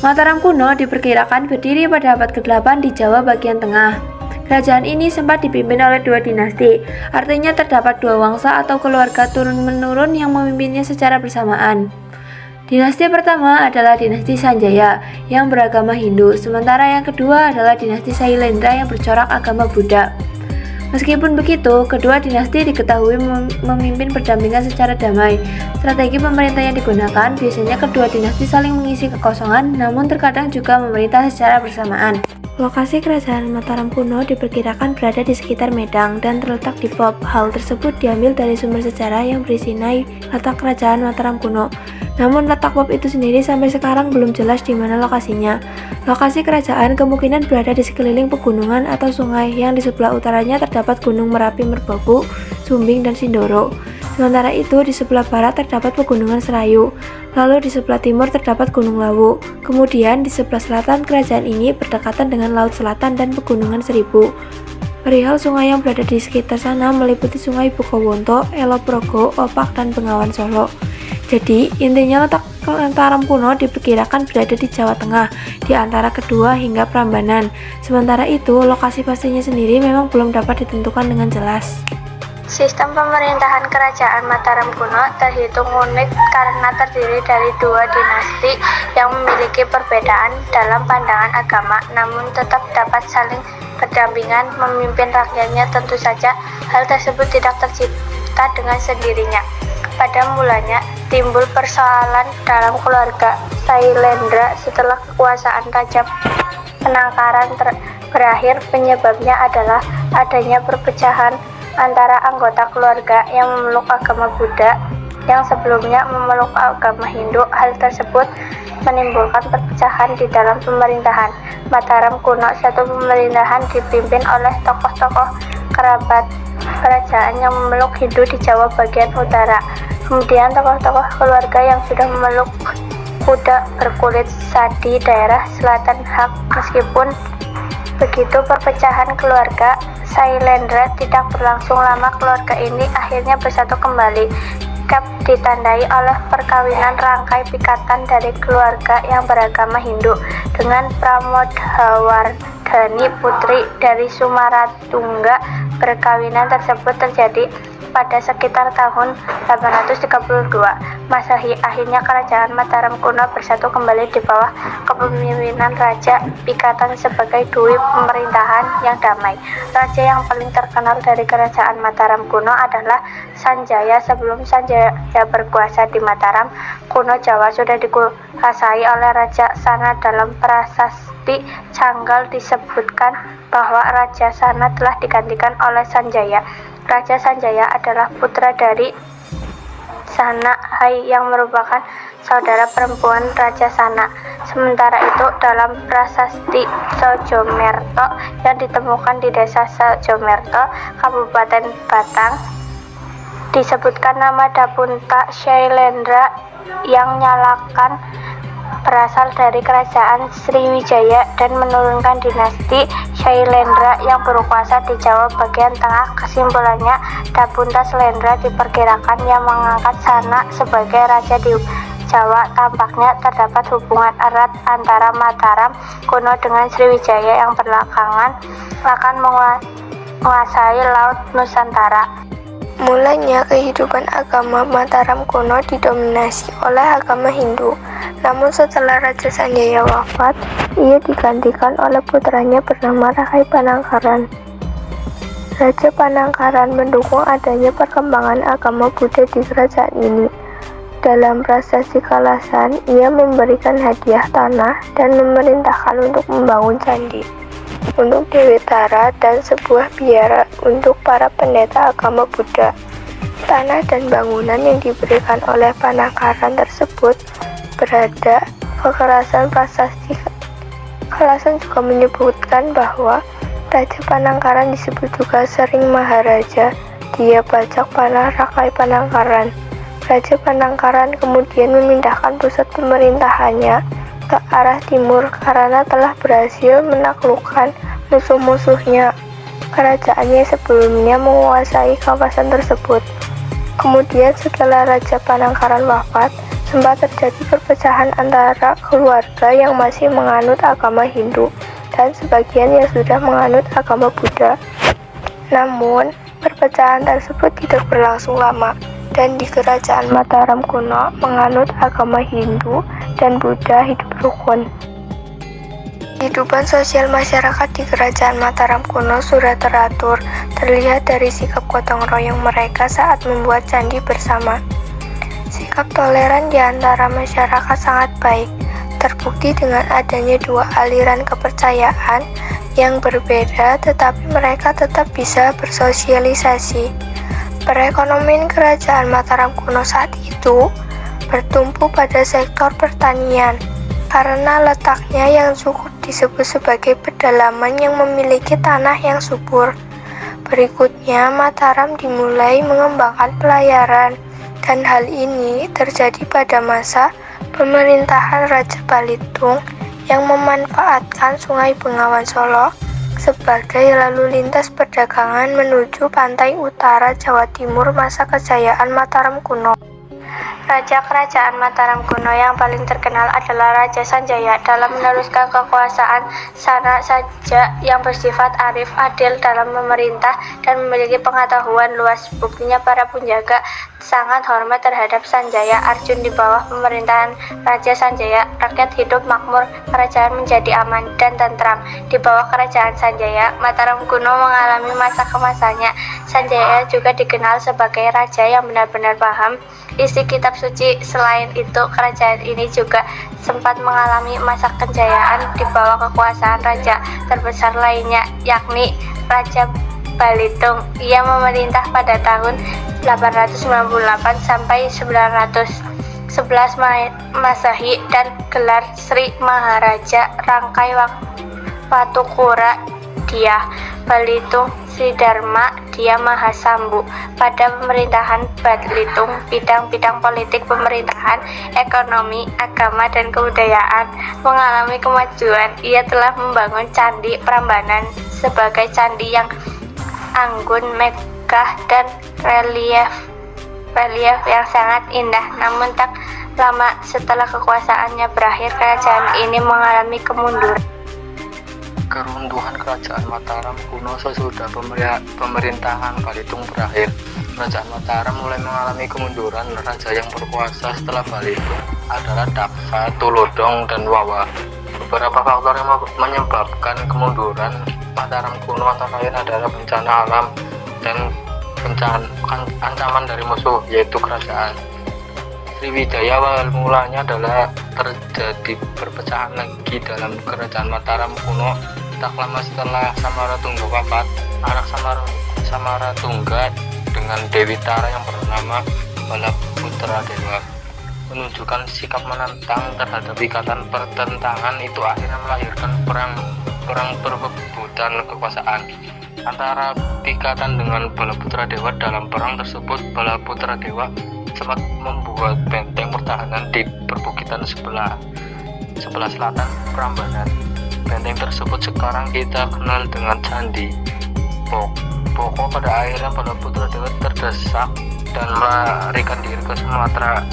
Mataram kuno diperkirakan berdiri pada abad ke-8 di Jawa bagian tengah. Kerajaan ini sempat dipimpin oleh dua dinasti, artinya terdapat dua wangsa atau keluarga turun-menurun yang memimpinnya secara bersamaan. Dinasti pertama adalah dinasti Sanjaya yang beragama Hindu, sementara yang kedua adalah dinasti Sailendra yang bercorak agama Buddha. Meskipun begitu, kedua dinasti diketahui memimpin berdampingan secara damai. Strategi pemerintah yang digunakan biasanya kedua dinasti saling mengisi kekosongan, namun terkadang juga memerintah secara bersamaan. Lokasi kerajaan Mataram kuno diperkirakan berada di sekitar Medang dan terletak di Pop. Hal tersebut diambil dari sumber sejarah yang berisi letak kerajaan Mataram kuno. Namun letak Pop itu sendiri sampai sekarang belum jelas di mana lokasinya. Lokasi kerajaan kemungkinan berada di sekeliling pegunungan atau sungai yang di sebelah utaranya terdapat Gunung Merapi Merbabu, Sumbing, dan Sindoro. Sementara itu di sebelah barat terdapat pegunungan Serayu, lalu di sebelah timur terdapat Gunung Lawu. Kemudian di sebelah selatan kerajaan ini berdekatan dengan Laut Selatan dan Pegunungan Seribu. Perihal sungai yang berada di sekitar sana meliputi Sungai Bukowonto, Eloprogo, Opak, dan Bengawan Solo. Jadi intinya letak Mataram kuno diperkirakan berada di Jawa Tengah, di antara Kedua hingga Prambanan. Sementara itu lokasi pastinya sendiri memang belum dapat ditentukan dengan jelas. Sistem pemerintahan kerajaan Mataram kuno terhitung unik karena terdiri dari dua dinasti yang memiliki perbedaan dalam pandangan agama, namun tetap dapat saling berdampingan memimpin rakyatnya. Tentu saja hal tersebut tidak tercipta dengan sendirinya. Pada mulanya timbul persoalan dalam keluarga Sailendra setelah kekuasaan Raja Panangkaran berakhir. Penyebabnya adalah adanya perpecahan antara anggota keluarga yang memeluk agama Buddha yang sebelumnya memeluk agama Hindu. Hal tersebut menimbulkan perpecahan di dalam pemerintahan Mataram kuno. Satu pemerintahan dipimpin oleh tokoh-tokoh kerabat kerajaan yang memeluk Hindu di Jawa bagian utara. Kemudian tokoh-tokoh keluarga yang sudah memeluk Buddha berkulit di daerah selatan Hak. Meskipun begitu, perpecahan keluarga Sailendra tidak berlangsung lama. Keluarga ini akhirnya bersatu kembali. Ditandai oleh perkawinan rangkai pikatan dari keluarga yang beragama Hindu dengan Pramodhawardhani, putri dari Sumaratungga. Perkawinan tersebut terjadi pada sekitar tahun 832 Masehi. Akhirnya kerajaan Mataram kuno bersatu kembali di bawah kepemimpinan Raja Pikatan sebagai dui pemerintahan yang damai. Raja yang paling terkenal dari kerajaan Mataram kuno adalah Sanjaya. Sebelum Sanjaya berkuasa di Mataram kuno, Jawa sudah dikuasai oleh Raja Sana. Dalam prasasti Canggal disebutkan bahwa Raja Sana telah digantikan oleh Sanjaya. Raja Sanjaya adalah putra dari Sana Hai yang merupakan saudara perempuan Raja Sana. Sementara itu dalam prasasti Sojomerto yang ditemukan di desa Sojomerto, Kabupaten Batang, disebutkan nama Dapunta Sailendra yang nyalakan berasal dari kerajaan Sriwijaya dan menurunkan dinasti Sailendra yang berkuasa di Jawa bagian tengah. Kesimpulannya, Dapunta Sailendra diperkirakan yang mengangkat Sana sebagai raja di Jawa. Tampaknya terdapat hubungan erat antara Mataram kuno dengan Sriwijaya yang belakangan akan menguasai Laut Nusantara. Mulanya kehidupan agama Mataram kuno didominasi oleh agama Hindu. Namun setelah Raja Sanjaya wafat, ia digantikan oleh putranya bernama Rakai Panangkaran. Raja Panangkaran mendukung adanya perkembangan agama Buddha di kerajaan ini. Dalam prasasti Kalasan, ia memberikan hadiah tanah dan memerintahkan untuk membangun candi untuk Dewi Tara dan sebuah biara untuk para pendeta agama Buddha. Tanah dan bangunan yang diberikan oleh Panangkaran tersebut berada kekerasan prasasti. Kalasan juga menyebutkan bahwa Raja Panangkaran disebut juga sering Maharaja. Dia bajak panah Rakai Panangkaran. Raja Panangkaran kemudian memindahkan pusat pemerintahannya ke arah timur karena telah berhasil menaklukkan musuh-musuhnya. Kerajaannya sebelumnya menguasai kawasan tersebut. Kemudian setelah Raja Panangkaran wafat, sempat terjadi perpecahan antara keluarga yang masih menganut agama Hindu dan sebagian yang sudah menganut agama Buddha. Namun, perpecahan tersebut tidak berlangsung lama, dan di kerajaan Mataram kuno menganut agama Hindu dan Buddha hidup rukun. Kehidupan sosial masyarakat di kerajaan Mataram kuno sudah teratur, terlihat dari sikap gotong royong mereka saat membuat candi bersama. Sikap toleran di antara masyarakat sangat baik, terbukti dengan adanya dua aliran kepercayaan yang berbeda, tetapi mereka tetap bisa bersosialisasi. Perekonomian kerajaan Mataram kuno saat itu bertumpu pada sektor pertanian, karena letaknya yang cukup disebut sebagai pedalaman yang memiliki tanah yang subur. Berikutnya, Mataram dimulai mengembangkan pelayaran, dan hal ini terjadi pada masa pemerintahan Raja Balitung yang memanfaatkan Sungai Bengawan Solo sebagai lalu lintas perdagangan menuju pantai utara Jawa Timur masa kejayaan Mataram kuno. Raja kerajaan Mataram kuno yang paling terkenal adalah Raja Sanjaya. Dalam meneruskan kekuasaan, sana saja yang bersifat arif, adil dalam memerintah, dan memiliki pengetahuan luas. Buktinya para penjaga sangat hormat terhadap Sanjaya. Arjun di bawah pemerintahan Raja Sanjaya, rakyat hidup makmur, kerajaan menjadi aman dan tentram. Di bawah kerajaan Sanjaya, Mataram kuno mengalami masa kemasannya. Sanjaya juga dikenal sebagai raja yang benar-benar paham isi kitab suci. Selain itu, kerajaan ini juga sempat mengalami masa kejayaan di bawah kekuasaan raja terbesar lainnya, yakni Raja Balitung. Ia memerintah pada tahun 898 sampai 911 Masehi dan gelar Sri Maharaja Rangkai Watukura Dia Balitung Sridharma Dia Mahasambu. Pada pemerintahan Balitung, bidang-bidang politik, pemerintahan, ekonomi, agama, dan kebudayaan mengalami kemajuan. Ia telah membangun Candi Prambanan sebagai candi yang anggun, megah, dan relief yang sangat indah. Namun tak lama setelah kekuasaannya berakhir, kerajaan ini mengalami kemunduran. Keruntuhan kerajaan Mataram kuno sesudah pemerintahan Balitung berakhir. Kerajaan Mataram mulai mengalami kemunduran. Raja yang berkuasa setelah Balitung adalah Daksa, Tulodong, dan Wawa. Beberapa faktor yang menyebabkan kemunduran Mataram kuno antara lain adalah bencana alam dan ancaman dari musuh, yaitu kerajaan. Sriwijaya awal mulanya adalah terjadi perpecahan lagi dalam kerajaan Mataram kuno. Tak lama setelah Samaratungga wafat, anak Samaratungga dengan Dewi Tara yang bernama Balaputra Dewa menunjukkan sikap menentang terhadap ikatan pertentangan itu, akhirnya melahirkan perang perebutan kekuasaan antara Pikatan dengan Balaputra Dewa. Dalam perang tersebut, Balaputra Dewa sempat membuat benteng pertahanan di perbukitan sebelah selatan Prambanan. Benteng tersebut sekarang kita kenal dengan Candi Poko. Pada akhirnya Balaputra Dewa terdesak dan melarikan diri ke Sumatera.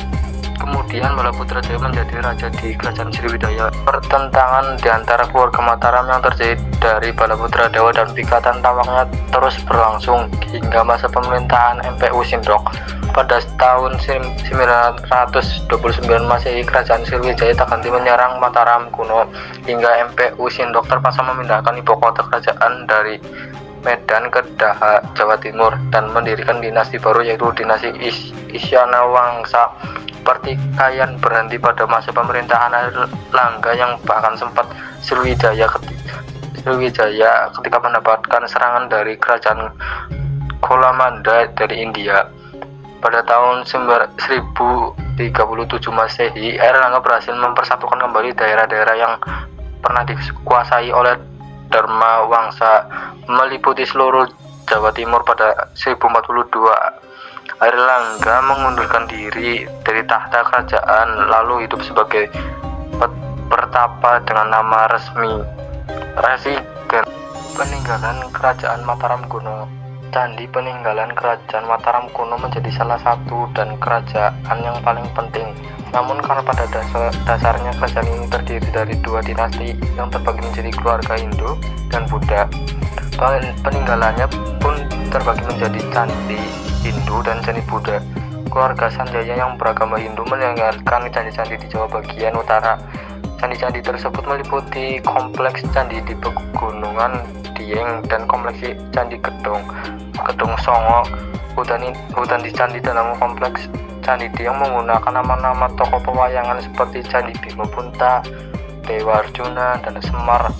Kemudian Balaputra Dewa menjadi raja di kerajaan Sriwijaya. Pertentangan di antara keluarga Mataram yang terjadi dari Balaputra Dewa dan Pikatan tampaknya terus berlangsung hingga masa pemerintahan MPU Sindok. Pada tahun 929 Masehi, kerajaan Sriwijaya tak henti menyerang Mataram kuno hingga MPU Sindok terpaksa memindahkan ibu kota kerajaan dari Medan ke Daha, Jawa Timur, dan mendirikan dinasti baru, yaitu dinasti Isyana Wangsa. Pertikaian berhenti pada masa pemerintahan Airlangga yang bahkan sempat Sriwijaya ketika mendapatkan serangan dari kerajaan Kolamanda dari India. Pada tahun 1037 Masehi, Airlangga berhasil mempersatukan kembali daerah-daerah yang pernah dikuasai oleh Dharma Wangsa, meliputi seluruh Jawa Timur. Pada 1042, Airlangga mengundurkan diri dari tahta kerajaan lalu hidup sebagai pertapa dengan nama resmi Resigen. Peninggalan kerajaan Mataram kuno. Candi peninggalan kerajaan Mataram kuno menjadi salah satu dan kerajaan yang paling penting. Namun karena pada dasarnya kerajaan ini terdiri dari dua dinasti yang terbagi menjadi keluarga Hindu dan Buddha, peninggalannya pun terbagi menjadi Candi Hindu dan Candi Buddha. Keluarga Sanjaya yang beragama Hindu meninggalkan candi-candi di Jawa bagian utara. Candi-candi tersebut meliputi kompleks candi di Pegunungan Dieng dan kompleks Candi Gedong Songo. Hutan di candi dalam kompleks Candi Dieng menggunakan nama-nama tokoh pewayangan seperti Candi Bima Punta, Dewa Arjuna, dan Semar.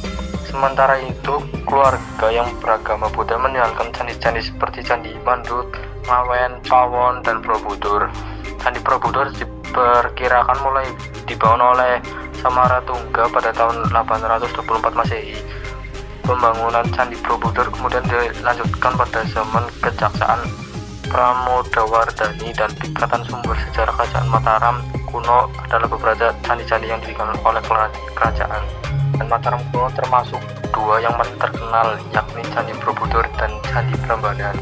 Sementara itu, keluarga yang beragama Buddha meninggalkan candi-candi seperti Candi Mandut, Ngawen, Pawon, dan Borobudur. Candi Borobudur diperkirakan mulai dibangun oleh Samaratungga pada tahun 824 Masehi. Pembangunan Candi Borobudur kemudian dilanjutkan pada zaman Kejaksaan Pramodawardhani, dan Ikatan Sumber Sejarah Kerajaan Mataram kuno adalah beberapa candi-candi yang didirikan oleh kerajaan. Dan Mataram kuno termasuk dua yang paling terkenal, yakni Candi Borobudur dan Candi Prambanan.